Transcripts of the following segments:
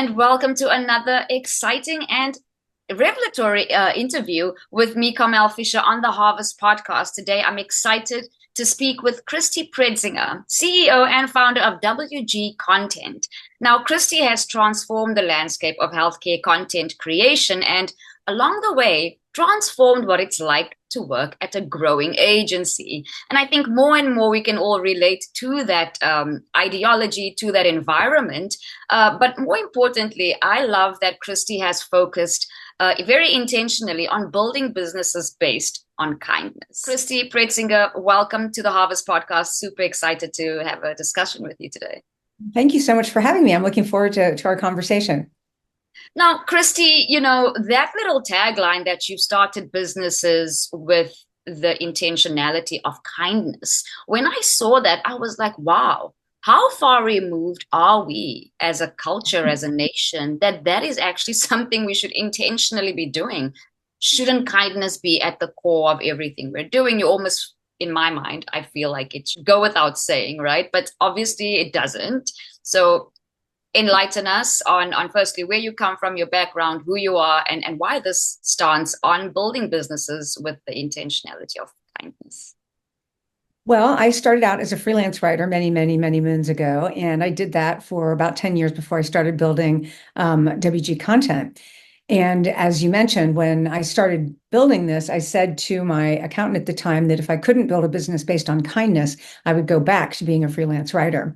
and welcome to another exciting and revelatory interview with me, Carmel Fisher, on the Harvest podcast. Today, I'm excited to speak with Christy Pretzinger, CEO and founder of WG Content. Now, Christy has transformed the landscape of healthcare content creation and, along the way, transformed what it's like to work at a growing agency. And I think more and more we can all relate to that ideology, to that environment. But more importantly, I love that Christy has focused very intentionally on building businesses based on kindness. Christy Pretzinger, welcome to the Harvest podcast. Super excited to have a discussion with you today. Thank you so much for having me. I'm looking forward to our conversation. Now, Christy, that little tagline that you've started businesses with the intentionality of kindness, when I saw that, I was like, wow, how far removed are we as a culture, as a nation, that is actually something we should intentionally be doing? Shouldn't kindness be at the core of everything we're doing? You almost, in my mind, I feel like it should go without saying, right? But obviously it doesn't. So enlighten us on firstly where you come from, your background, who you are, and why this stance on building businesses with the intentionality of kindness. Well, I started out as a freelance writer many, many, many moons ago, and I did that for about 10 years before I started building WG Content. And as you mentioned, when I started building this, I said to my accountant at the time that if I couldn't build a business based on kindness, I would go back to being a freelance writer.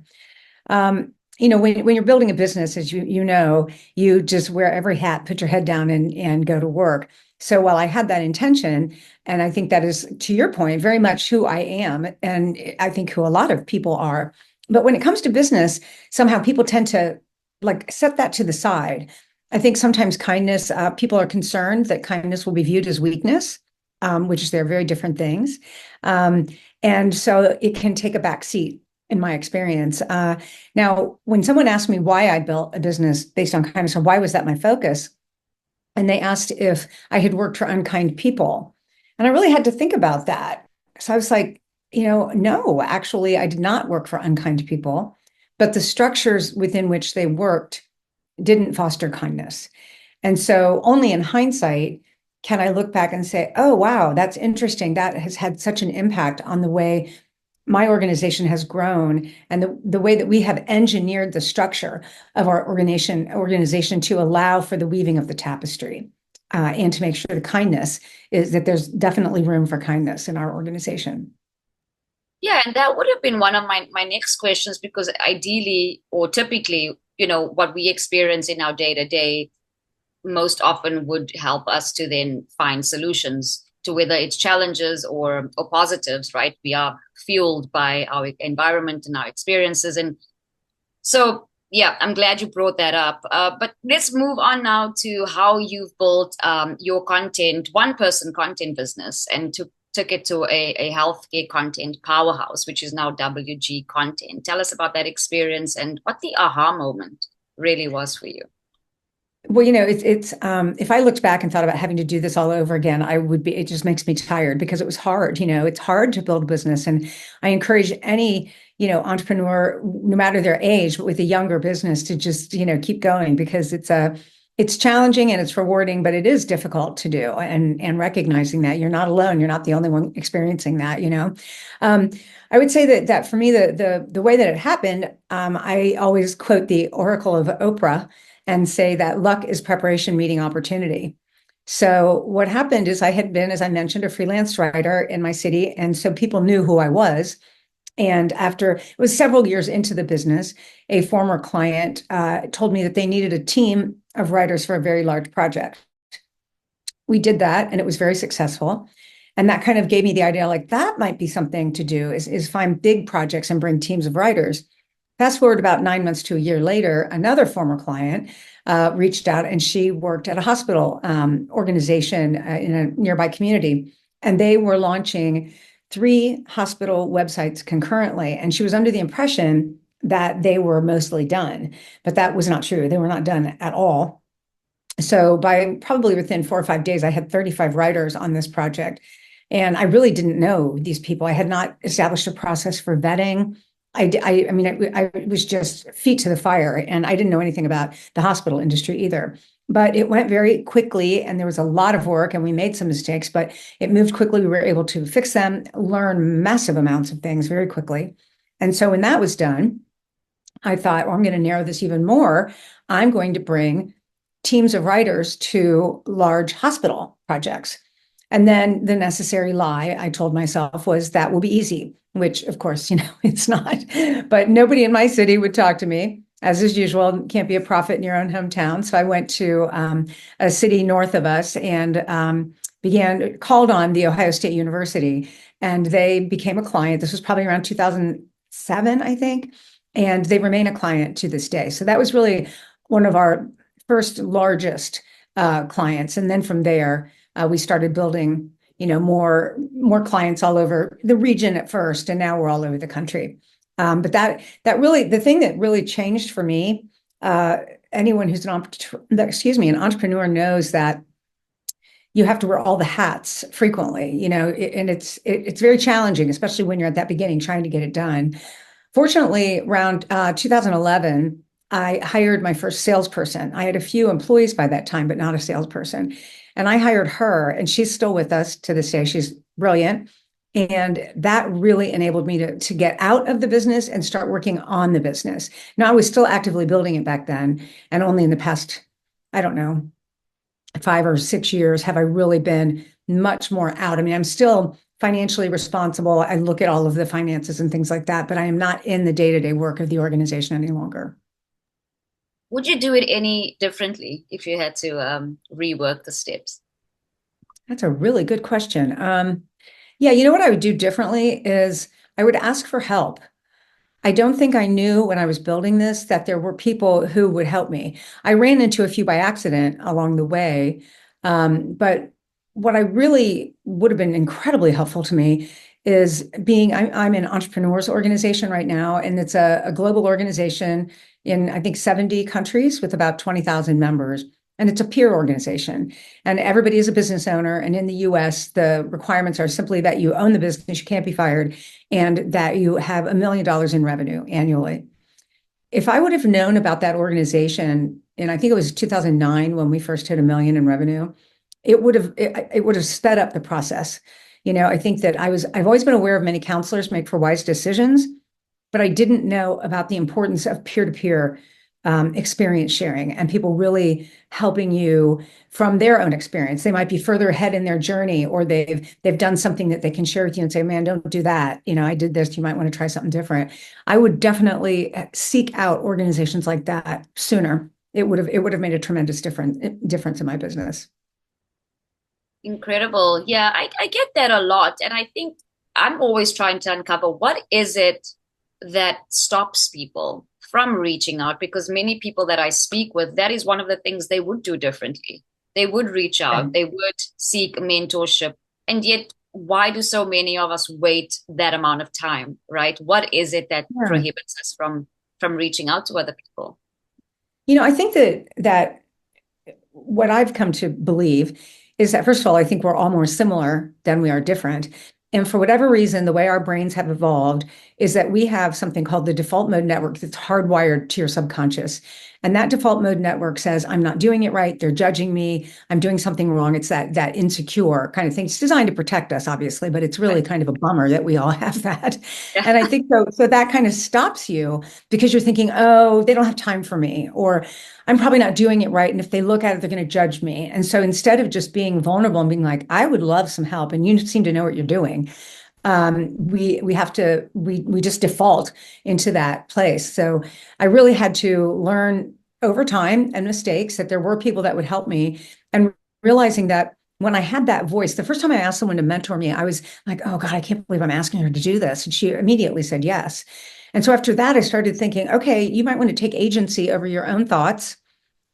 When you're building a business, as you know, you just wear every hat, put your head down and go to work. So while I had that intention, and I think that is, to your point, very much who I am, and I think who a lot of people are. But when it comes to business, somehow people tend to set that to the side. I think sometimes kindness, people are concerned that kindness will be viewed as weakness, which they're very different things. And so it can take a back seat in my experience. Now, when someone asked me why I built a business based on kindness, or why was that my focus, and they asked if I had worked for unkind people, and I really had to think about that. So I was like, no, actually, I did not work for unkind people, but the structures within which they worked didn't foster kindness. And so only in hindsight can I look back and say, oh, wow, that's interesting. That has had such an impact on the way my organization has grown and the way that we have engineered the structure of our organization to allow for the weaving of the tapestry and to make sure the kindness is that there's definitely room for kindness in our organization. Yeah, and that would have been one of my next questions, because ideally or typically, what we experience in our day to day most often would help us to then find solutions to whether it's challenges or positives, right? We are fueled by our environment and our experiences. And so, yeah, I'm glad you brought that up. But let's move on now to how you've built your content, one-person content business, and took it to a healthcare content powerhouse, which is now WG Content. Tell us about that experience and what the aha moment really was for you. Well, it's if I looked back and thought about having to do this all over again, it just makes me tired because it was hard. It's hard to build a business. And I encourage any, entrepreneur, no matter their age, but with a younger business, to just, keep going, because it's challenging and it's rewarding, but it is difficult to do. And recognizing that you're not alone, you're not the only one experiencing that, I would say that for me, the way that it happened, I always quote the Oracle of Oprah and say that luck is preparation meeting opportunity. So what happened is I had been, as I mentioned, a freelance writer in my city. And so people knew who I was. And after it was several years into the business, a former client told me that they needed a team of writers for a very large project. We did that, and it was very successful. And that kind of gave me the idea, like, that might be something to do, is find big projects and bring teams of writers. Fast forward about 9 months to a year later, another former client reached out, and she worked at a hospital organization in a nearby community. And they were launching 3 hospital websites concurrently. And she was under the impression that they were mostly done, but that was not true. They were not done at all. So by probably within 4 or 5 days, I had 35 writers on this project. And I really didn't know these people. I had not established a process for vetting. I mean, I was just feet to the fire, and I didn't know anything about the hospital industry either. But it went very quickly, and there was a lot of work, and we made some mistakes, but it moved quickly. We were able to fix them, learn massive amounts of things very quickly. And so when that was done, I thought, well, I'm going to narrow this even more. I'm going to bring teams of writers to large hospital projects. And then the necessary lie I told myself was that will be easy, which of course, it's not. But nobody in my city would talk to me. As is usual, can't be a prophet in your own hometown. So I went to a city north of us and called on the Ohio State University, and they became a client. This was probably around 2007, I think, and they remain a client to this day. So that was really one of our first largest clients. And then from there, we started building, more clients all over the region at first, and now we're all over the country. But that really, the thing that really changed for me, anyone who's an entrepreneur knows that you have to wear all the hats frequently, and it's very challenging, especially when you're at that beginning trying to get it done. Fortunately, around 2011, I hired my first salesperson. I had a few employees by that time, but not a salesperson. And I hired her, and she's still with us to this day. She's brilliant. And that really enabled me to get out of the business and start working on the business. Now, I was still actively building it back then. And only in the past, I don't know, 5 or 6 years have I really been much more out. I mean, I'm still financially responsible. I look at all of the finances and things like that, but I am not in the day-to-day work of the organization any longer. Would you do it any differently if you had to rework the steps? That's a really good question. Yeah, you know what I would do differently is I would ask for help. I don't think I knew when I was building this that there were people who would help me. I ran into a few by accident along the way. But what I really would have been incredibly helpful to me is I'm in an entrepreneurs organization right now, and it's a global organization in, I think, 70 countries with about 20,000 members. And it's a peer organization, and everybody is a business owner. And in the US, the requirements are simply that you own the business, you can't be fired, and that you have $1 million in revenue annually. If I would have known about that organization, and I think it was 2009 when we first hit $1 million in revenue, it would have sped up the process. I think that I've always been aware of many counselors make for wise decisions, but I didn't know about the importance of peer-to-peer experience sharing and people really helping you from their own experience. They might be further ahead in their journey, or they've done something that they can share with you and say, man, don't do that. I did this. You might want to try something different. I would definitely seek out organizations like that sooner. It would have made a tremendous difference in my business. Incredible. Yeah, I get that a lot. And I think I'm always trying to uncover what is it that stops people from reaching out, because many people that I speak with, that is one of the things they would do differently. They would reach out, they would seek mentorship. And yet, why do so many of us wait that amount of time, right? What is it that prohibits us from reaching out to other people? I think that what I've come to believe is that, first of all, I think we're all more similar than we are different. And for whatever reason, the way our brains have evolved is that we have something called the default mode network that's hardwired to your subconscious. And that default mode network says, I'm not doing it right. They're judging me. I'm doing something wrong. It's that insecure kind of thing. It's designed to protect us, obviously, but it's really kind of a bummer that we all have that. Yeah. And I think so that kind of stops you because you're thinking, oh, they don't have time for me, or I'm probably not doing it right. And if they look at it, they're going to judge me. And so instead of just being vulnerable and being like, I would love some help, and you seem to know what you're doing, we just default into that place. So I really had to learn over time and mistakes that there were people that would help me, and realizing that when I had that voice, the first time I asked someone to mentor me, I was like, oh God, I can't believe I'm asking her to do this. And she immediately said yes. And so after that, I started thinking, okay, you might want to take agency over your own thoughts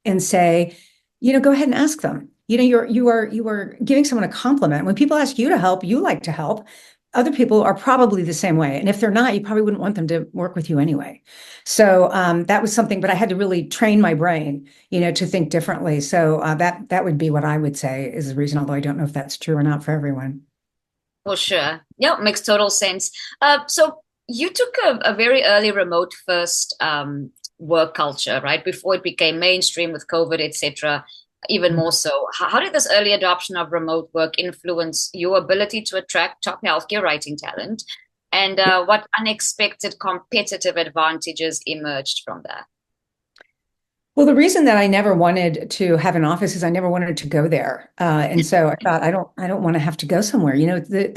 and say, go ahead and ask them. You are giving someone a compliment. When people ask you to help, you like to help. Other people are probably the same way. And if they're not, you probably wouldn't want them to work with you anyway. So that was something, but I had to really train my brain, to think differently. So that would be what I would say is the reason, although I don't know if that's true or not for everyone. For sure. Yeah, makes total sense. So You took a very early remote first work culture, right? Before it became mainstream with COVID, etc. Even more so. How did this early adoption of remote work influence your ability to attract top healthcare writing talent? And what unexpected competitive advantages emerged from that? Well, the reason that I never wanted to have an office is I never wanted to go there, and so I thought I don't want to have to go somewhere.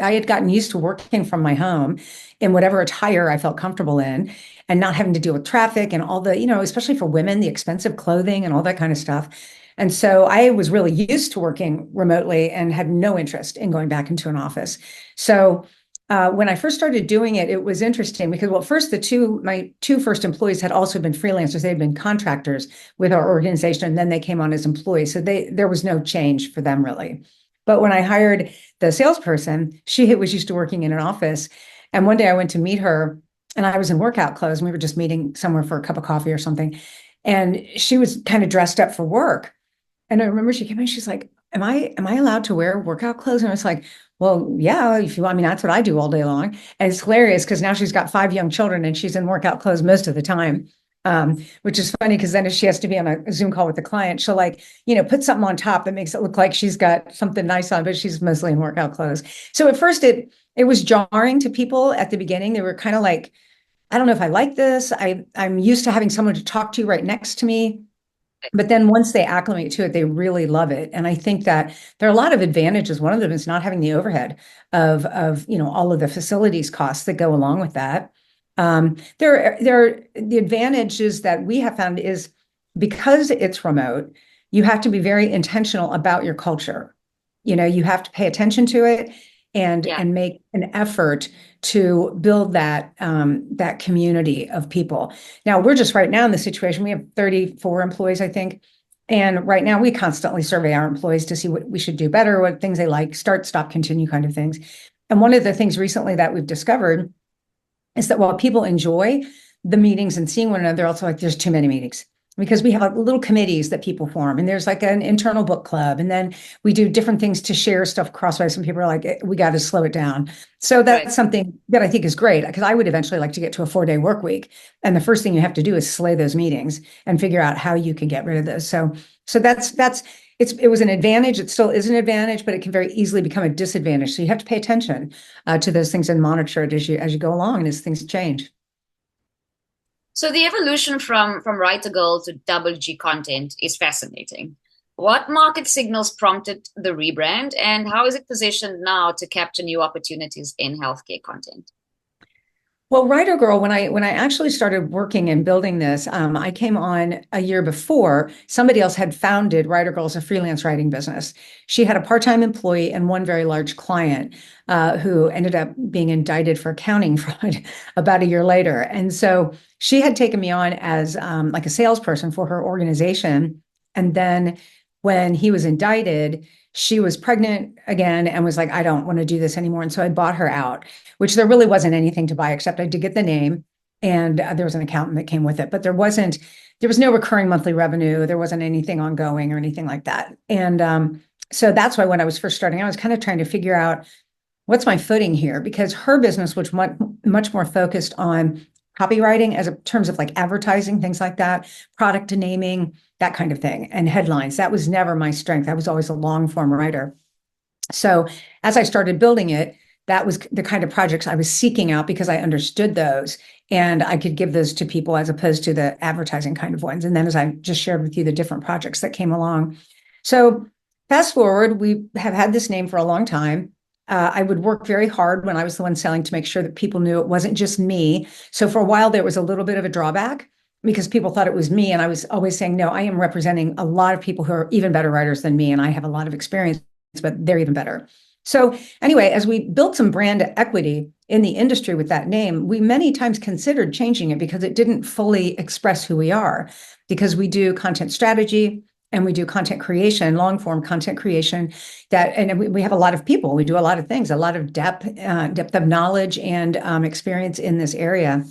I had gotten used to working from my home in whatever attire I felt comfortable in, and not having to deal with traffic and all the, especially for women, the expensive clothing and all that kind of stuff. And so I was really used to working remotely and had no interest in going back into an office. So when I first started doing it, it was interesting because, well, first my two first employees had also been freelancers. They had been contractors with our organization, and then they came on as employees. So there was no change for them really. But when I hired the salesperson, she was used to working in an office. And one day I went to meet her, and I was in workout clothes, and we were just meeting somewhere for a cup of coffee or something. And she was kind of dressed up for work. And I remember she came in, she's like, am I allowed to wear workout clothes? And I was like, well, yeah, if you want, I mean, that's what I do all day long. And it's hilarious because now she's got 5 young children and she's in workout clothes most of the time. Which is funny because then if she has to be on a Zoom call with the client, she'll put something on top that makes it look like she's got something nice on, but she's mostly in workout clothes. So at first it was jarring to people at the beginning. They were kind of like, I don't know if I like this. I'm used to having someone to talk to right next to me. But then once they acclimate to it, they really love it. And I think that there are a lot of advantages. One of them is not having the overhead of all of the facilities costs that go along with that. The advantages that we have found is because it's remote, you have to be very intentional about your culture. You have to pay attention to it and Yeah. and make an effort to build that community of people. Now, we're just right now in the situation, we have 34 employees, I think. And right now we constantly survey our employees to see what we should do better, what things they like, start, stop, continue kind of things. And one of the things recently that we've discovered is that while people enjoy the meetings and seeing one another, they're also like, there's too many meetings because we have like little committees that people form, and there's like an internal book club, and then we do different things to share stuff crosswise. Some people are like, we got to slow it down. So Right. that's something that I think is great because I would eventually like to get to a 4-day work week, and the first thing you have to do is slay those meetings and figure out how you can get rid of those. So it was an advantage. It still is an advantage, but it can very easily become a disadvantage. So you have to pay attention to those things and monitor it as you go along and as things change. So the evolution from writer girl to WG content is fascinating. What market signals prompted the rebrand, and how is it positioned now to capture new opportunities in healthcare content? Well, Writer Girl, when I actually started working and building this, I came on a year before. Somebody else had founded Writer Girl as a freelance writing business. She had a part-time employee and one very large client who ended up being indicted for accounting fraud about a year later. And so she had taken me on as like a salesperson for her organization. And then when he was indicted, she was pregnant again and was like, I don't want to do this anymore. And so I bought her out, which there really wasn't anything to buy except I did get the name, and there was an accountant that came with it, but there was no recurring monthly revenue. There wasn't anything ongoing or anything like that. And so that's why when I was first starting, I was kind of trying to figure out what's my footing here, because her business was much more focused on copywriting as a terms of like advertising, things like that, product naming, that kind of thing, and headlines. That was never my strength. I was always a long form writer. So as I started building it, that was the kind of projects I was seeking out because I understood those and I could give those to people as opposed to the advertising kind of ones. And then as I just shared with you the different projects that came along. So fast forward, we have had this name for a long time. I would work very hard when I was the one selling to make sure that people knew it wasn't just me. So for a while, there was a little bit of a drawback because people thought it was me. And I was always saying, no, I am representing a lot of people who are even better writers than me. And I have a lot of experience, but they're even better. So anyway, as we built some brand equity in the industry with that name, we many times considered changing it because it didn't fully express who we are, because we do content strategy and we do content creation, long form content creation and we have a lot of people, we do a lot of things, a lot of depth of knowledge and experience in this area.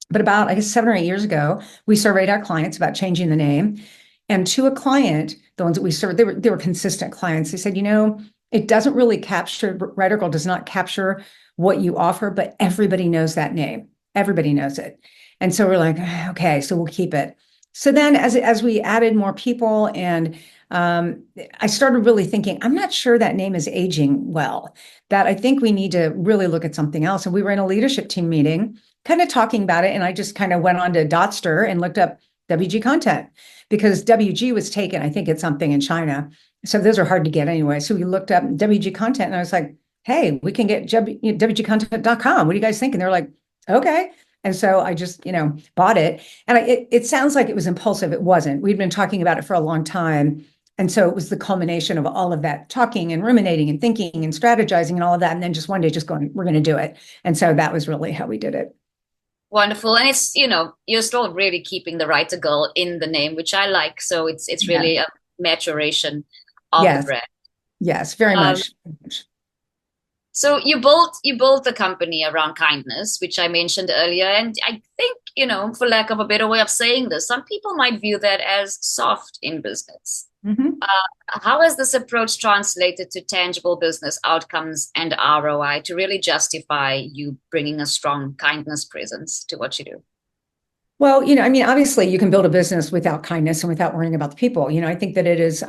But about, I guess, 7 or 8 years ago, we surveyed our clients about changing the name. And to a client, the ones that we served, they were consistent clients. They said, it doesn't really capture, Writer Girl does not capture what you offer, but everybody knows that name. Everybody knows it. And so we're like, okay, so we'll keep it. So then as we added more people and I started really thinking, I'm not sure that name is aging well, that I think we need to really look at something else. And we were in a leadership team meeting, kind of talking about it. And I just kind of went on to Dotster and looked up WG content because WG was taken, I think it's something in China. So those are hard to get anyway. So we looked up WG content and I was like, hey, we can get WGcontent.com. What do you guys think? And they're like, okay. And so I just, bought it. And it sounds like it was impulsive. It wasn't. We'd been talking about it for a long time. And so it was the culmination of all of that talking and ruminating and thinking and strategizing and all of that. And then just one day just going, we're going to do it. And so that was really how we did it. Wonderful. And it's, you're still really keeping the writer girl in the name, which I like. So it's really a maturation of the Yes. brand. Yes, very much. So you built the company around kindness, which I mentioned earlier. And I think, for lack of a better way of saying this, some people might view that as soft in business. Mhm. How has this approach translated to tangible business outcomes and ROI to really justify you bringing a strong kindness presence to what you do? Well, obviously you can build a business without kindness and without worrying about the people. I think that it is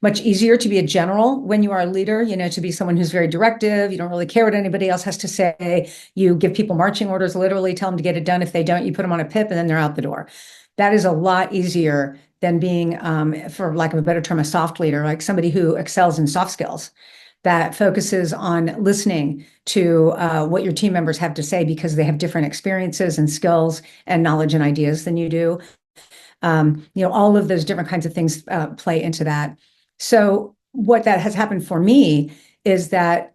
much easier to be a general when you are a leader, to be someone who's very directive. You don't really care what anybody else has to say. You give people marching orders, literally tell them to get it done. If they don't, you put them on a pip and then they're out the door. That is a lot easier than being, for lack of a better term, a soft leader, like somebody who excels in soft skills that focuses on listening to what your team members have to say because they have different experiences and skills and knowledge and ideas than you do. All of those different kinds of things play into that. So what that has happened for me is that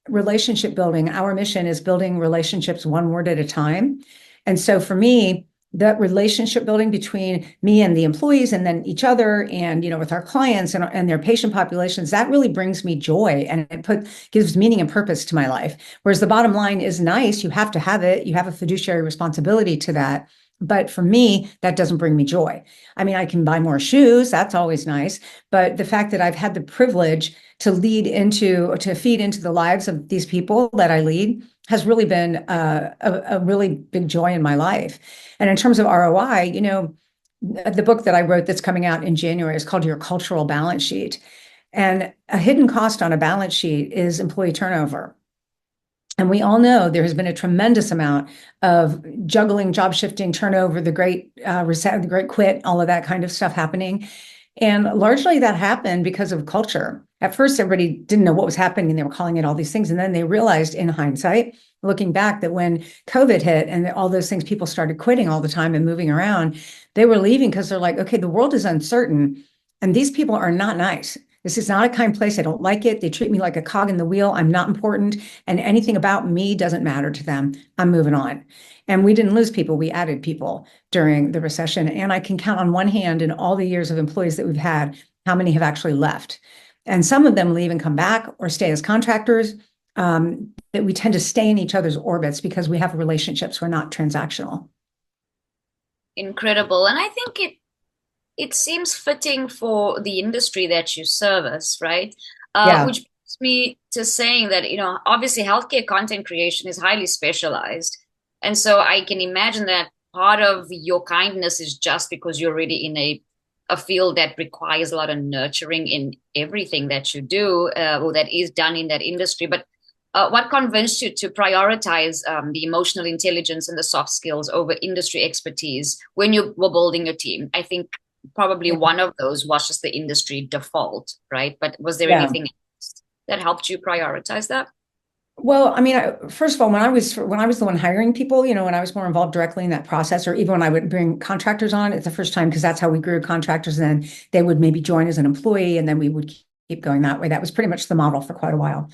relationship building, our mission is building relationships one word at a time. And so for me, that relationship building between me and the employees and then each other and with our clients and their patient populations, that really brings me joy and it gives meaning and purpose to my life. Whereas the bottom line is nice, you have to have it, you have a fiduciary responsibility to that. But for me, that doesn't bring me joy. I mean, I can buy more shoes, that's always nice. But the fact that I've had the privilege to feed into the lives of these people that I lead has really been a really big joy in my life. And in terms of ROI, the book that I wrote that's coming out in January is called Your Cultural Balance Sheet. And a hidden cost on a balance sheet is employee turnover. And we all know there has been a tremendous amount of juggling, job shifting, turnover, the great reset, the great quit, all of that kind of stuff happening. And largely that happened because of culture. At first, everybody didn't know what was happening and they were calling it all these things. And then they realized in hindsight, looking back, that when COVID hit and all those things, people started quitting all the time and moving around, they were leaving because they're like, okay, the world is uncertain and these people are not nice. This is not a kind place. I don't like it. They treat me like a cog in the wheel. I'm not important. And anything about me doesn't matter to them. I'm moving on. And we didn't lose people. We added people during the recession. And I can count on one hand in all the years of employees that we've had, how many have actually left. And some of them leave and come back or stay as contractors. That we tend to stay in each other's orbits because we have relationships. We're not transactional. Incredible. And I think it seems fitting for the industry that you service, right? Yeah. Which brings me to saying that, obviously healthcare content creation is highly specialized. And so I can imagine that part of your kindness is just because you're already in a field that requires a lot of nurturing in everything that you do or that is done in that industry. But what convinced you to prioritize the emotional intelligence and the soft skills over industry expertise when you were building your team? I think probably one of those was just the industry default, right? But was there anything else that helped you prioritize that? Well, I mean, first of all, when I was the one hiring people, when I was more involved directly in that process, or even when I would bring contractors on, it's the first time because that's how we grew contractors. And then they would maybe join as an employee, and then we would keep going that way. That was pretty much the model for quite a while.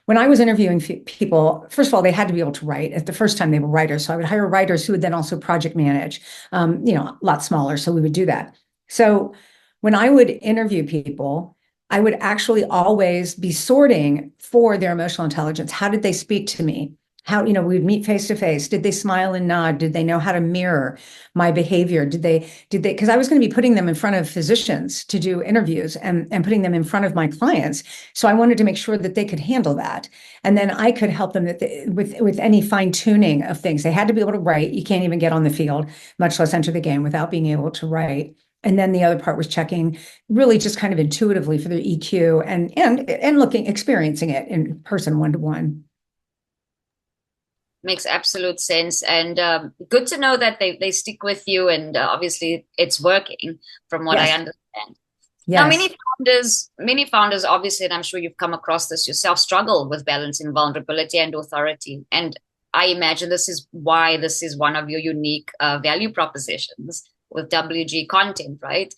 When I was interviewing people, first of all, they had to be able to write. At the first time, they were writers, so I would hire writers who would then also project manage. A lot smaller, so we would do that. So when I would interview people, I would actually always be sorting for their emotional intelligence. How did they speak to me? how, we'd meet face to face. Did they smile and nod? Did they know how to mirror my behavior? Because I was going to be putting them in front of physicians to do interviews and putting them in front of my clients. So I wanted to make sure that they could handle that. And then I could help them with any fine tuning of things. They had to be able to write. You can't even get on the field, much less enter the game without being able to write. And then the other part was checking really just kind of intuitively for their EQ and experiencing it in person one-to-one. Makes absolute sense, and good to know that they stick with you, and obviously it's working from what I Yes. understand. Now, Yes. many founders, obviously, and I'm sure you've come across this yourself, struggle with balancing vulnerability and authority. And I imagine this is why this is one of your unique value propositions with WG content, right?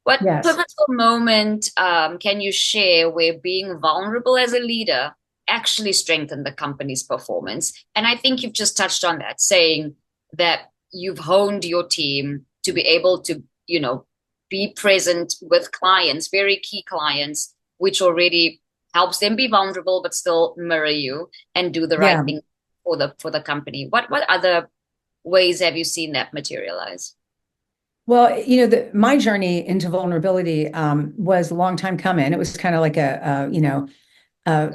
What Yes. pivotal moment can you share where being vulnerable as a leader actually strengthened the company's performance? And I think you've just touched on that, saying that you've honed your team to be able to, be present with clients, very key clients, which already helps them be vulnerable, but still mirror you and do the right Yeah. thing for the company. What other ways have you seen that materialize? Well, my journey into vulnerability was a long time coming. It was kind of like a Yeah.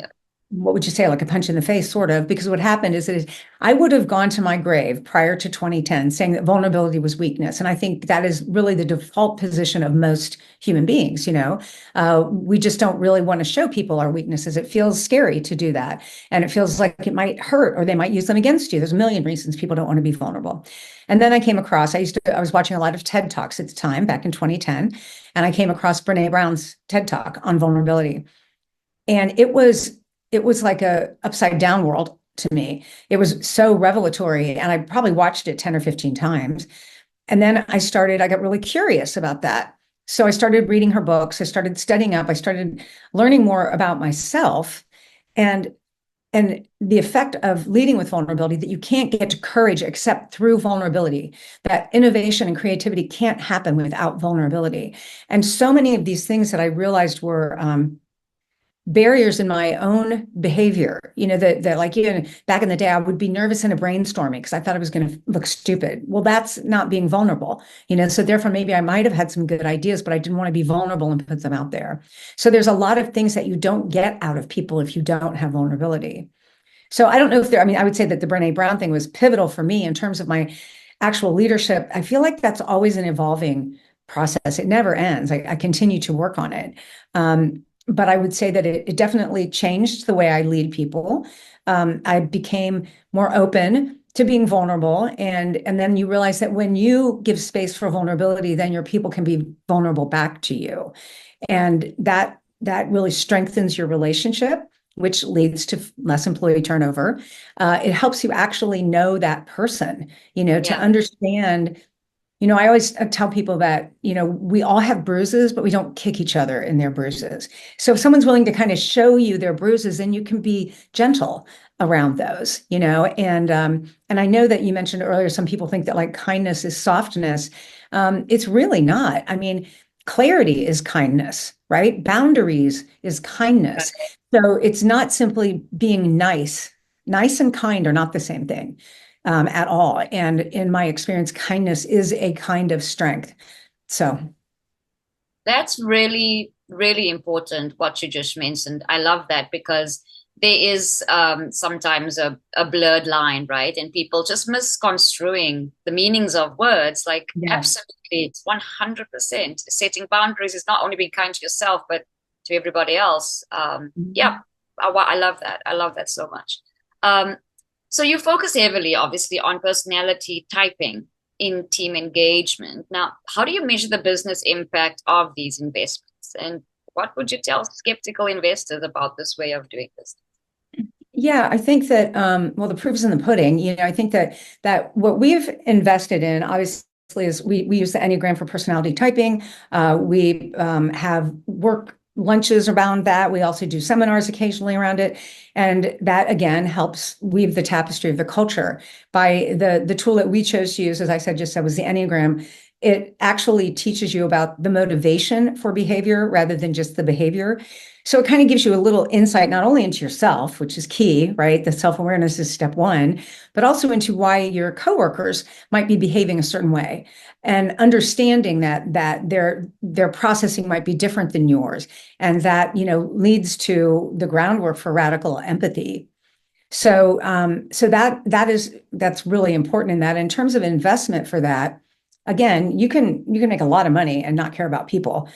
what would you say, like a punch in the face, sort of, because what happened is that I would have gone to my grave prior to 2010 saying that vulnerability was weakness. And I think that is really the default position of most human beings. We just don't really want to show people our weaknesses. It feels scary to do that. And it feels like it might hurt or they might use them against you. There's a million reasons people don't want to be vulnerable. And then I came across, I was watching a lot of TED Talks at the time back in 2010, and I came across Brene Brown's TED Talk on vulnerability. And it was like a upside down world to me. It was so revelatory, and I probably watched it 10 or 15 times. And then I got really curious about that. So I started reading her books. I started studying up. I started learning more about myself and the effect of leading with vulnerability, that you can't get to courage except through vulnerability, that innovation and creativity can't happen without vulnerability. And so many of these things that I realized were barriers in my own behavior, that like, back in the day, I would be nervous in a brainstorming because I thought I was going to look stupid. Well, that's not being vulnerable, so therefore maybe I might have had some good ideas, but I didn't want to be vulnerable and put them out there. So there's a lot of things that you don't get out of people if you don't have vulnerability. So I don't know I would say that the Brene Brown thing was pivotal for me in terms of my actual leadership. I feel like that's always an evolving process. It never ends. I continue to work on it. But I would say that it definitely changed the way I lead people. I became more open to being vulnerable. And then you realize that when you give space for vulnerability, then your people can be vulnerable back to you. And that really strengthens your relationship, which leads to less employee turnover. It helps you actually know that person, to Yeah. understand. I always tell people that, we all have bruises, but we don't kick each other in their bruises. So if someone's willing to kind of show you their bruises, then you can be gentle around those, and I know that you mentioned earlier, some people think that like kindness is softness. It's really not. I mean, clarity is kindness, right? Boundaries is kindness. So it's not simply being nice. Nice and kind are not the same thing at all. And in my experience, kindness is a kind of strength. So, That's really, really important what you just mentioned. I love that because there is sometimes a blurred line, right? And people just misconstruing the meanings of words. Like, yeah. absolutely, it's 100%. Setting boundaries is not only being kind to yourself, but to everybody else. Yeah, I love that. I love that so much. Um, so you focus heavily, obviously, on personality typing in team engagement. Now, how do you measure the business impact of these investments? And what would you tell skeptical investors about this way of doing business? Yeah, I think that well, the proof is in the pudding. I think that what we've invested in, obviously, is we use the Enneagram for personality typing. We have work lunches around that. We also do seminars occasionally around it, and that again helps weave the tapestry of the culture. By the tool that we chose to use, as I said, just said, was the Enneagram. it actually teaches you about the motivation for behavior rather than just the behavior. So it kind of gives you a little insight, not only into yourself, which is key, right? The self-awareness is step one, but also into why your coworkers might be behaving a certain way, and understanding that their processing might be different than yours, and that, leads to the groundwork for radical empathy. So that's really important in that. In terms of investment for that, again, you can make a lot of money and not care about people.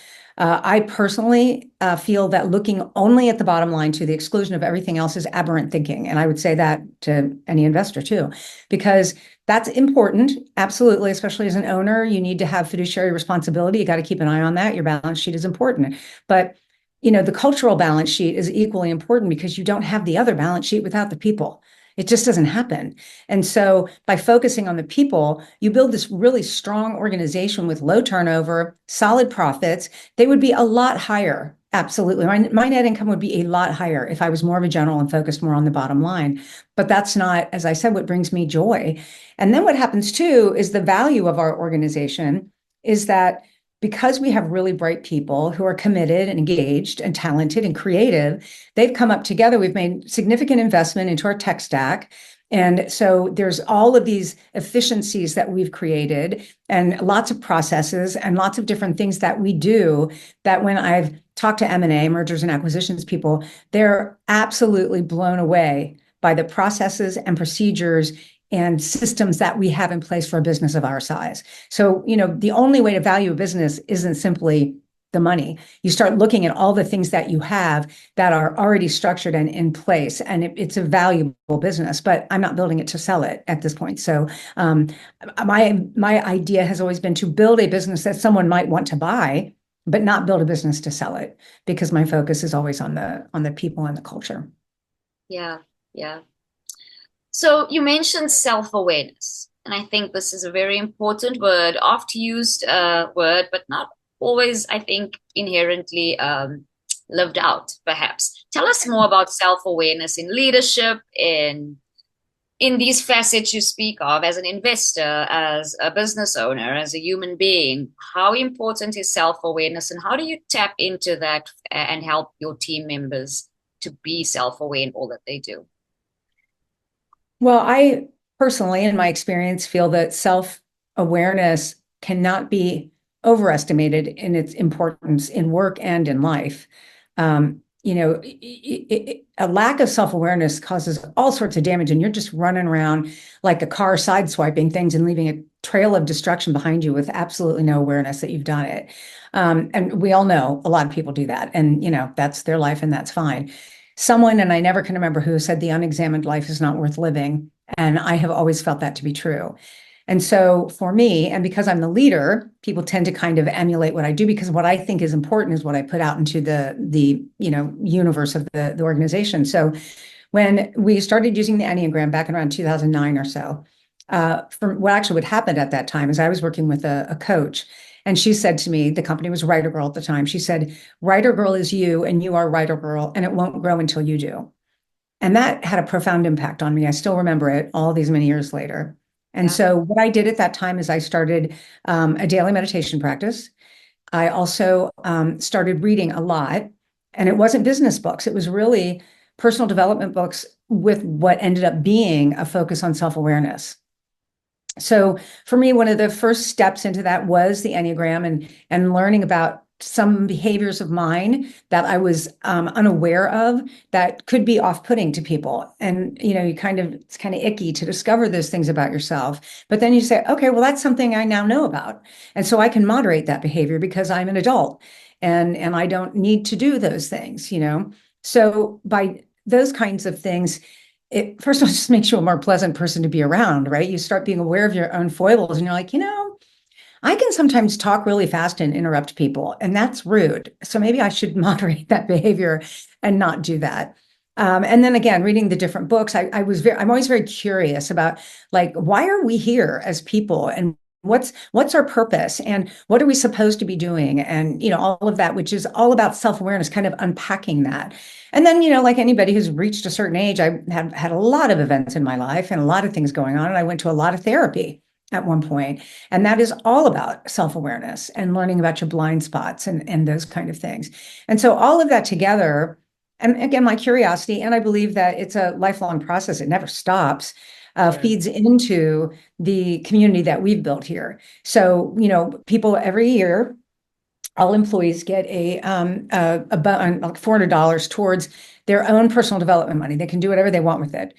I personally feel that looking only at the bottom line to the exclusion of everything else is aberrant thinking. And I would say that to any investor too, because that's important. Absolutely. Especially as an owner, you need to have fiduciary responsibility. You got to keep an eye on that. Your balance sheet is important. But the cultural balance sheet is equally important, because you don't have the other balance sheet without the people. It just doesn't happen. And so by focusing on the people, you build this really strong organization with low turnover, solid profits. They would be a lot higher. Absolutely. My net income would be a lot higher if I was more of a general and focused more on the bottom line. But that's not, as I said, what brings me joy. And then what happens too is the value of our organization is that because we have really bright people who are committed and engaged and talented and creative, they've come up together. We've made significant investment into our tech stack. And so there's all of these efficiencies that we've created, and lots of processes and lots of different things that we do, that when I've talked to M&A, mergers and acquisitions people, they're absolutely blown away by the processes and procedures and systems that we have in place for a business of our size. So, the only way to value a business isn't simply the money. You start looking at all the things that you have that are already structured and in place, and it's a valuable business. But I'm not building it to sell it at this point. So, my idea has always been to build a business that someone might want to buy, but not build a business to sell it, because my focus is always on the people and the culture. Yeah, yeah. So you mentioned self-awareness, and I think this is a very important word, oft used word, but not always, I think, inherently lived out, perhaps. Tell us more about self-awareness in leadership, in these facets you speak of, as an investor, as a business owner, as a human being. How important is self-awareness, and how do you tap into that and help your team members to be self-aware in all that they do? Well, I personally, in my experience, feel that self-awareness cannot be overestimated in its importance in work and in life. A lack of self-awareness causes all sorts of damage, and you're just running around like a car sideswiping things and leaving a trail of destruction behind you with absolutely no awareness that you've done it. And we all know a lot of people do that, and that's their life, and that's fine. Someone, and I never can remember who, said the unexamined life is not worth living. And I have always felt that to be true. And so for me, and because I'm the leader, people tend to kind of emulate what I do, because what I think is important is what I put out into the universe of the organization. So when we started using the Enneagram back in around 2009 or so, what happened at that time is I was working with a coach. And she said to me, the company was Writer Girl at the time. She said, Writer Girl is you, and you are Writer Girl, and it won't grow until you do. And that had a profound impact on me. I still remember it all these many years later. And Yeah. so what I did at that time is I started a daily meditation practice. I also started reading a lot, and it wasn't business books. It was really personal development books with what ended up being a focus on self-awareness. So for me, one of the first steps into that was the Enneagram, and learning about some behaviors of mine that I was unaware of that could be off-putting to people. And it's kind of icky to discover those things about yourself. But then you say, okay, well, that's something I now know about, and so I can moderate that behavior because I'm an adult, and I don't need to do those things. So by those kinds of things, it first of all just makes you a more pleasant person to be around, right? You start being aware of your own foibles, and you're like, I can sometimes talk really fast and interrupt people, and that's rude. So maybe I should moderate that behavior and not do that. And then again, reading the different books, I'm always very curious about, like, why are we here as people, and what's our purpose, and what are we supposed to be doing, and all of that, which is all about self-awareness, kind of unpacking that. And then like anybody who's reached a certain age, I have had a lot of events in my life and a lot of things going on, and I went to a lot of therapy. at one point. And that is all about self-awareness and learning about your blind spots and those kind of things. And so all of that together, and again, my curiosity, and I believe that it's a lifelong process, it never stops, Right. feeds into the community that we've built here. So, people every year, all employees get about like $400 towards their own personal development money. They can do whatever they want with it.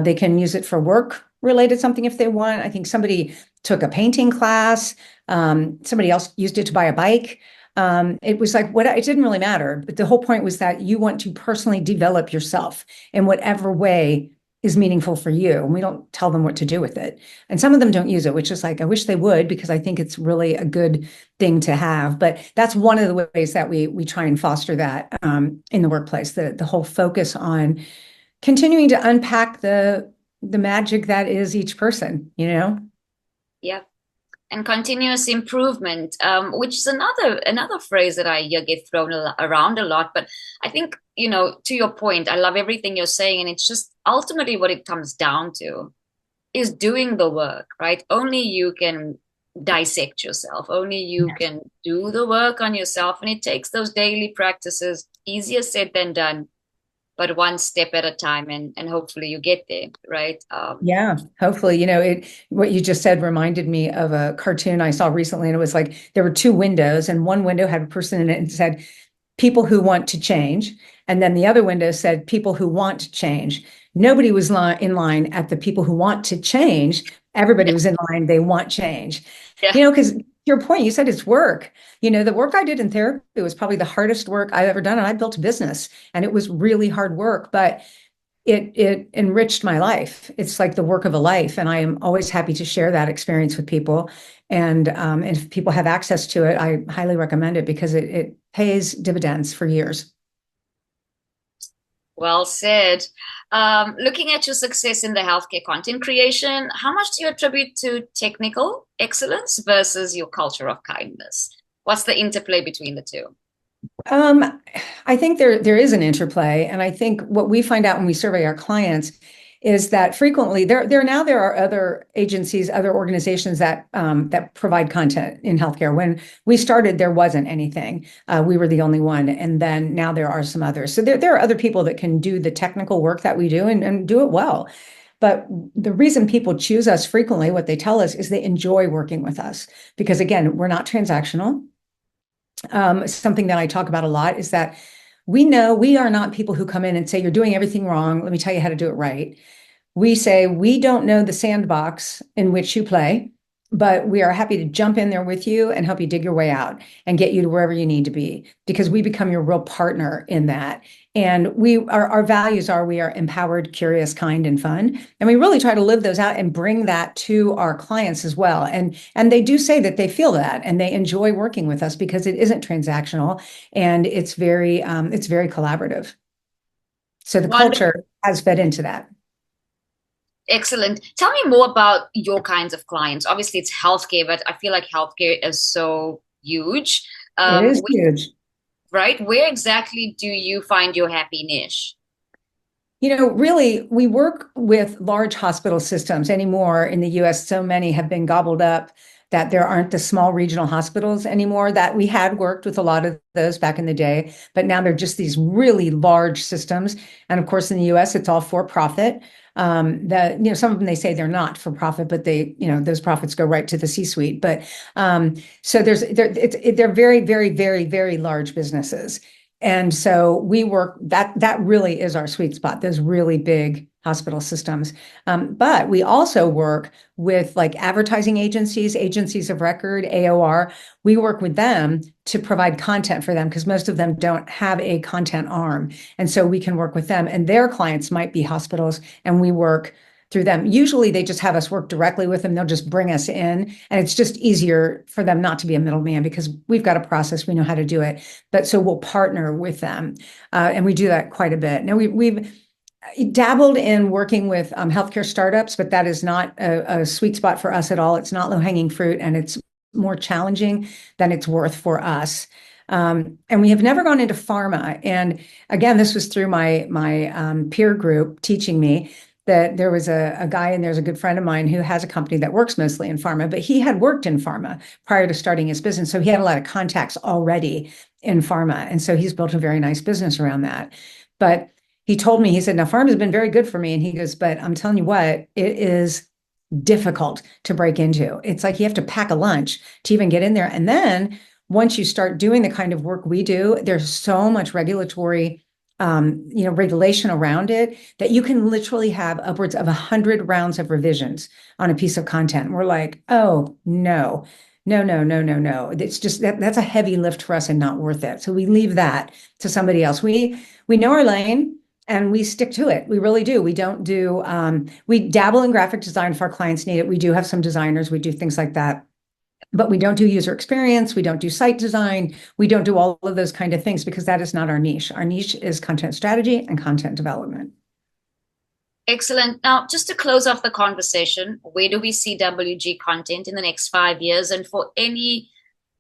They can use it for work related something if they want. I think somebody took a painting class. Somebody else used it to buy a bike. It was like it didn't really matter. But the whole point was that you want to personally develop yourself in whatever way is meaningful for you. And we don't tell them what to do with it. And some of them don't use it, which is like, I wish they would, because I think it's really a good thing to have. But that's one of the ways that we try and foster that in the workplace, the whole focus on continuing to unpack the magic that is each person. Yeah. And continuous improvement, which is another phrase that I hear get thrown around a lot. But I think, to your point, I love everything you're saying, and it's just ultimately what it comes down to is doing the work, right? Only you can dissect yourself. Only you can do the work on yourself, and it takes those daily practices. Easier said than done, but one step at a time, and hopefully you get there, right? Yeah, hopefully, what you just said reminded me of a cartoon I saw recently, and it was like there were two windows, and one window had a person in it and said, people who want to change. And then the other window said, people who want to change. Nobody was in line at the people who want to change. Everybody Yeah. was in line, they want change. Yeah. Because your point, you said it's work. The work I did in therapy was probably the hardest work I've ever done. And I built a business, and it was really hard work, but it enriched my life. It's like the work of a life. And I am always happy to share that experience with people. And if people have access to it, I highly recommend it because it pays dividends for years. Well said. Looking at your success in the healthcare content creation, how much do you attribute to technical excellence versus your culture of kindness? What's the interplay between the two? Um, I think there is an interplay, and I think what we find out when we survey our clients is that frequently there are other agencies, other organizations that provide content in healthcare. When we started, there wasn't anything. We were the only one, and then now there are some others. So there are other people that can do the technical work that we do and do it well. But the reason people choose us frequently, what they tell us is they enjoy working with us because, again, we're not transactional. Something that I talk about a lot is that we know we are not people who come in and say, you're doing everything wrong. Let me tell you how to do it right. We say, we don't know the sandbox in which you play, but we are happy to jump in there with you and help you dig your way out and get you to wherever you need to be, because we become your real partner in that. And our values are, we are empowered, curious, kind, and fun. And we really try to live those out and bring that to our clients as well. And they do say that they feel that and they enjoy working with us because it isn't transactional and it's very collaborative. So the Wonderful. culture has fed into that. Excellent. Tell me more about your kinds of clients. Obviously, it's healthcare, but I feel like healthcare is so huge. It is Which, huge. right? Where exactly do you find your happy niche? Really, we work with large hospital systems anymore in the US. So many have been gobbled up that there aren't the small regional hospitals anymore. That we had worked with a lot of those back in the day, but now they're just these really large systems. And of course, in the US, it's all for profit. Some of them, they say they're not for profit, but those profits go right to the C-suite. But so they're very, very, very, very large businesses. And so we work that really is our sweet spot, those really big hospital systems. But we also work with like advertising agencies, agencies of record, AOR. We work with them to provide content for them because most of them don't have a content arm. And so we can work with them, and their clients might be hospitals, and we work through them. Usually they just have us work directly with them. They'll just bring us in, and it's just easier for them not to be a middleman because we've got a process, we know how to do it. But so we'll partner with them, and we do that quite a bit. Now we've dabbled in working with healthcare startups, but that is not a sweet spot for us at all. It's not low-hanging fruit, and it's more challenging than it's worth for us. And we have never gone into pharma. And again, this was through my peer group teaching me. that there was a guy, and there's a good friend of mine who has a company that works mostly in pharma, but he had worked in pharma prior to starting his business. So he had a lot of contacts already in pharma. And so he's built a very nice business around that. But he told me, he said, now pharma has been very good for me. And he goes, but I'm telling you what, it is difficult to break into. It's like you have to pack a lunch to even get in there. And then once you start doing the kind of work we do, there's so much regulatory regulation around it that you can literally have upwards of 100 rounds of revisions on a piece of content. And we're like, oh, no, no, no, no, no, no. It's just that's a heavy lift for us and not worth it. So we leave that to somebody else. We know our lane and we stick to it. We really do. We don't do, we dabble in graphic design if our clients need it. We do have some designers, we do things like that. But we don't do user experience. We don't do site design. We don't do all of those kind of things because that is not our niche. Our niche is content strategy and content development. Excellent. Now, just to close off the conversation, where do we see WG content in the next 5 years? And for any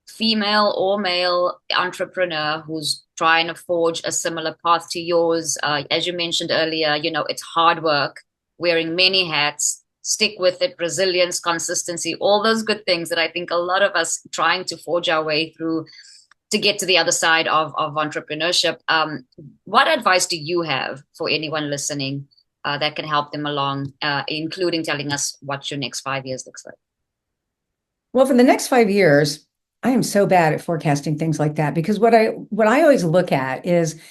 female or male entrepreneur who's trying to forge a similar path to yours, as you mentioned earlier, it's hard work, wearing many hats, stick with it, resilience, consistency, all those good things that I think a lot of us trying to forge our way through to get to the other side of entrepreneurship. What advice do you have for anyone listening that can help them along, including telling us what your next 5 years looks like? Well, for the next 5 years, I am so bad at forecasting things like that because what I always look at is,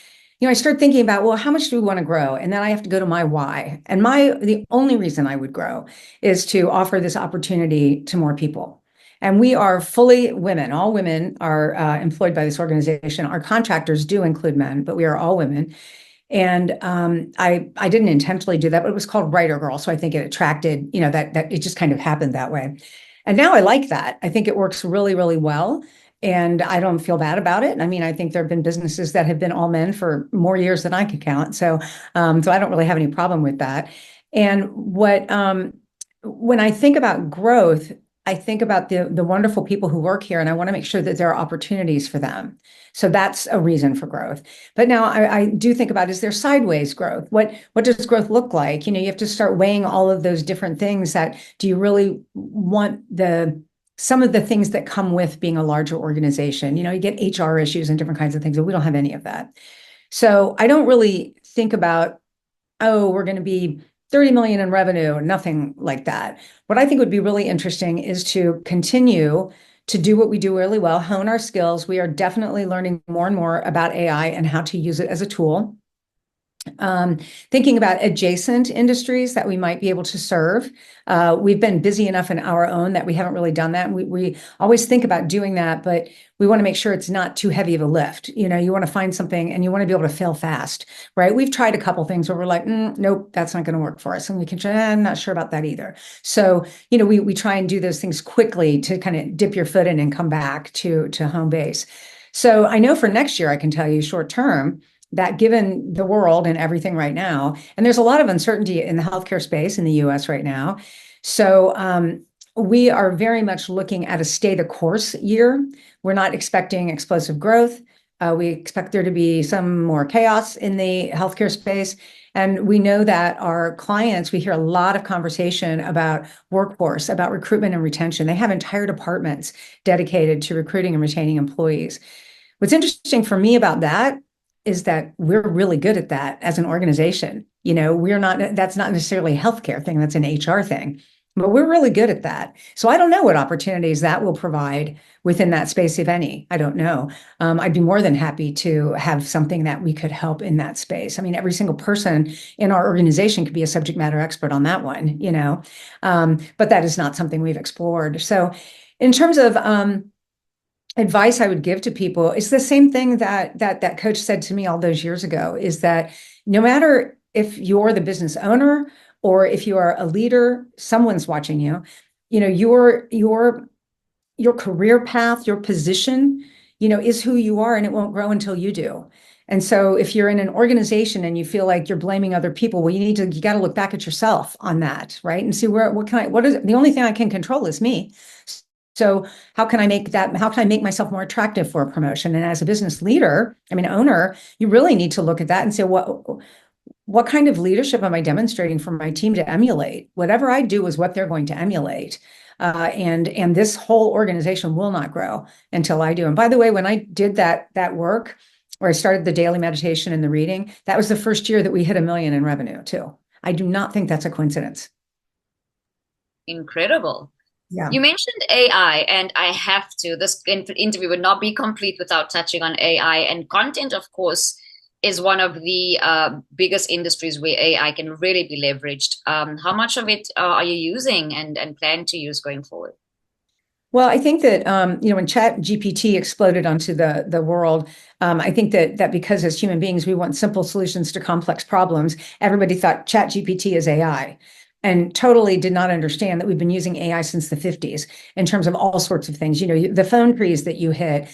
I start thinking about, well, how much do we want to grow? And then I have to go to my why. And the only reason I would grow is to offer this opportunity to more people. And we are fully women. All women are employed by this organization. Our contractors do include men, but we are all women. And I didn't intentionally do that, but it was called Writer Girl. So I think it attracted, that it just kind of happened that way. And now I like that. I think it works really, really well. And I don't feel bad about it. I mean, I think there have been businesses that have been all men for more years than I can count. So I don't really have any problem with that. And when I think about growth, I think about the wonderful people who work here, and I want to make sure that there are opportunities for them. So that's a reason for growth. But now I do think about, is there sideways growth? What does growth look like? You have to start weighing all of those different things. That do you really want some of the things that come with being a larger organization? You get HR issues and different kinds of things, but we don't have any of that. So I don't really think about, oh, we're going to be 30 million in revenue, nothing like that. What I think would be really interesting is to continue to do what we do really well, hone our skills. We are definitely learning more and more about AI and how to use it as a tool. Thinking about adjacent industries that we might be able to serve. We've been busy enough in our own that we haven't really done that. We always think about doing that, but we want to make sure it's not too heavy of a lift. You want to find something and you want to be able to fail fast, right? We've tried a couple things where we're like, nope, that's not going to work for us. And we can try, I'm not sure about that either. So, we try and do those things quickly to kind of dip your foot in and come back to home base. So I know for next year, I can tell you short term, that given the world and everything right now, and there's a lot of uncertainty in the healthcare space in the US right now. So we are very much looking at a stay the course year. We're not expecting explosive growth. We expect there to be some more chaos in the healthcare space. And we know that our clients, we hear a lot of conversation about workforce, about recruitment and retention. They have entire departments dedicated to recruiting and retaining employees. What's interesting for me about that is that we're really good at that as an organization. That's not necessarily a healthcare thing, that's an HR thing, but we're really good at that. So I don't know what opportunities that will provide within that space, if any. I don't know. I'd be more than happy to have something that we could help in that space. I mean, every single person in our organization could be a subject matter expert on that one, but that is not something we've explored. So in terms of advice I would give to people, is the same thing that coach said to me all those years ago, is that no matter if you're the business owner or if you are a leader, someone's watching you, your career path, your position, is who you are, and it won't grow until you do. And so if you're in an organization and you feel like you're blaming other people, well, you got to look back at yourself on that, right? And see what is the only thing I can control is me. So how can I make myself more attractive for a promotion? And as a business leader, owner, you really need to look at that and say, what kind of leadership am I demonstrating for my team to emulate? Whatever I do is what they're going to emulate. And this whole organization will not grow until I do. And by the way, when I did that work, where I started the daily meditation and the reading, that was the first year that we hit $1 million in revenue too. I do not think that's a coincidence. Incredible. Yeah. You mentioned AI, and I have to. This interview would not be complete without touching on AI. And content, of course, is one of the biggest industries where AI can really be leveraged. How much of it are you using and plan to use going forward? Well, I think that when Chat GPT exploded onto the world, I think that because as human beings we want simple solutions to complex problems, everybody thought Chat GPT is AI, and totally did not understand that we've been using AI since the 50s in terms of all sorts of things. The phone trees that you hit,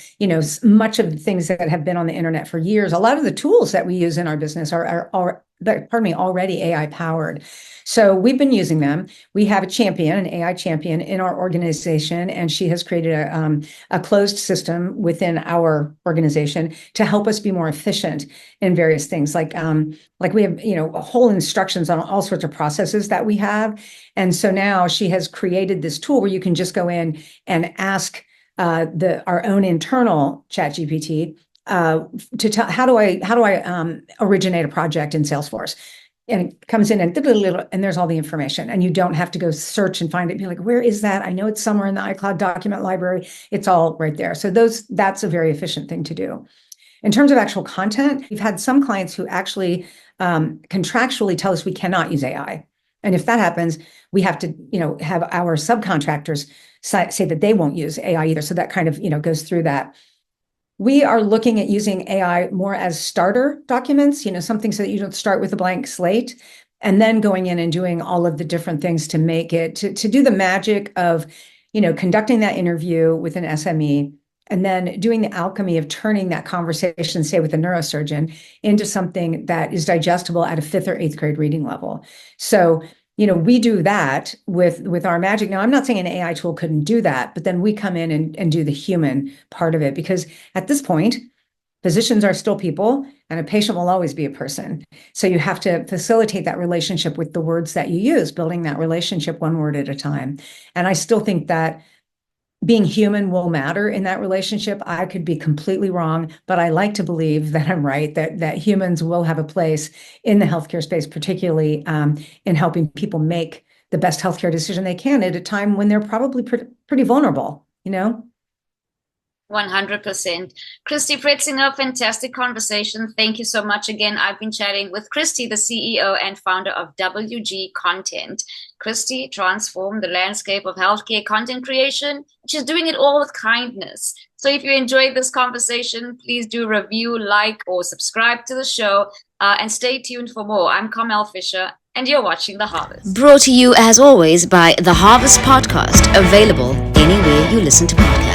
much of the things that have been on the internet for years. A lot of the tools that we use in our business are already AI powered. So we've been using them. We have an AI champion in our organization, and she has created a closed system within our organization to help us be more efficient in various things. Like we have, whole instructions on all sorts of processes that we have. And so now she has created this tool where you can just go in and ask our own internal Chat GPT to tell how do I originate a project in Salesforce, and it comes in and there's all the information, and you don't have to go search and find it. Be like, where is that? I know it's somewhere in the iCloud document library. It's all right there. So that's a very efficient thing to do. In terms of actual content, we've had some clients who actually contractually tell us we cannot use AI, and if that happens, we have to have our subcontractors say that they won't use AI either. So that kind of goes through that. We are looking at using AI more as starter documents, something so that you don't start with a blank slate, and then going in and doing all of the different things to make it, to do the magic of, conducting that interview with an SME, and then doing the alchemy of turning that conversation, say with a neurosurgeon, into something that is digestible at a 5th or 8th grade reading level. So we do that with our magic. Now, I'm not saying an AI tool couldn't do that, but then we come in and do the human part of it, because at this point, physicians are still people, and a patient will always be a person. So you have to facilitate that relationship with the words that you use, building that relationship one word at a time. And I still think that being human will matter in that relationship. I could be completely wrong, but I like to believe that I'm right, that humans will have a place in the healthcare space, particularly in helping people make the best healthcare decision they can at a time when they're probably pretty vulnerable, 100%. Christy Pretzinger, fantastic conversation. Thank you so much again. I've been chatting with Christy, the CEO and founder of WG Content. Christy transformed the landscape of healthcare content creation. She's doing it all with kindness. So if you enjoyed this conversation, please do review, like, or subscribe to the show, and stay tuned for more. I'm Carmel Fisher, and you're watching The Harvest. Brought to you, as always, by The Harvest Podcast, available anywhere you listen to podcasts.